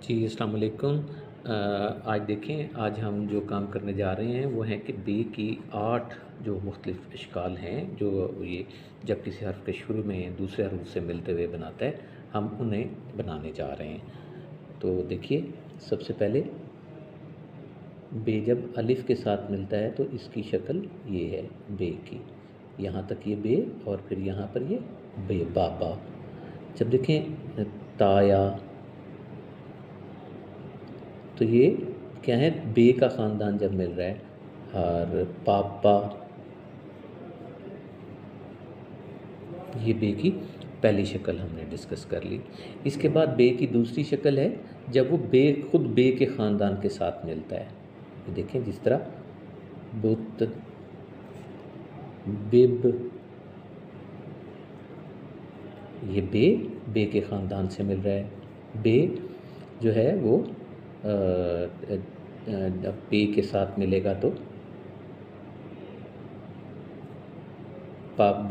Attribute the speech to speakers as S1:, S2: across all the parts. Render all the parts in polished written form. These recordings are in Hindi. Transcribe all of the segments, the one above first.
S1: जी, अस्सलाम वालेकुम। आज देखें, आज हम जो काम करने जा रहे हैं वो है कि बे की 8 जो मुख्तलिफ़ अशकाल हैं जो ये जब किसी हर्फ के शुरू में दूसरे हर्फ से मिलते हुए बनाता है, हम उन्हें बनाने जा रहे हैं। तो देखिए, सबसे पहले बे जब अलिफ़ के साथ मिलता है तो इसकी शक्ल ये है बे की। यहाँ तक ये बे और फिर यहाँ पर ये बे बाबा। जब देखें ताया, तो ये क्या है, बे का ख़ानदान जब मिल रहा है। और पापा, ये बे की पहली शक्ल हमने डिस्कस कर ली। इसके बाद बे की दूसरी शक्ल है जब वो बे खुद बे के ख़ानदान के साथ मिलता है। ये देखें, जिस तरह बुत, बिब, ये बे के ख़ानदान से मिल रहा है। बे जो है वो जब बे के साथ मिलेगा तो पब,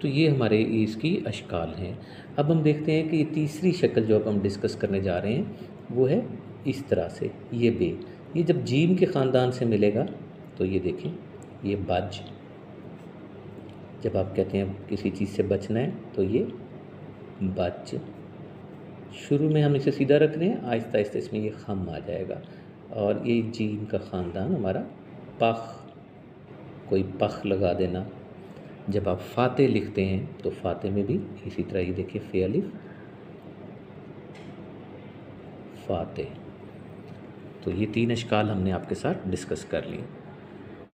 S1: ये हमारे इसकी अशकाल हैं। अब हम देखते हैं कि ये तीसरी शक्ल जो अब हम डिस्कस करने जा रहे हैं वो है इस तरह से, ये बे। ये जब जीम के ख़ानदान से मिलेगा तो ये देखें, ये बज। जब आप कहते हैं किसी चीज़ से बचना है तो ये बच। शुरू में हम इसे सीधा रख रहे हैं, आहिस्ता आहिस्ता इसमें ये खम आ जाएगा। और ये जीम का ख़ानदान हमारा पख, कोई पख लगा देना। जब आप फ़ाते लिखते हैं तो फ़ाते में भी इसी तरह, ये देखिए फ़े अलिफ़ फ़ाते। तो ये 3 अशकाल हमने आपके साथ डिस्कस कर लिए।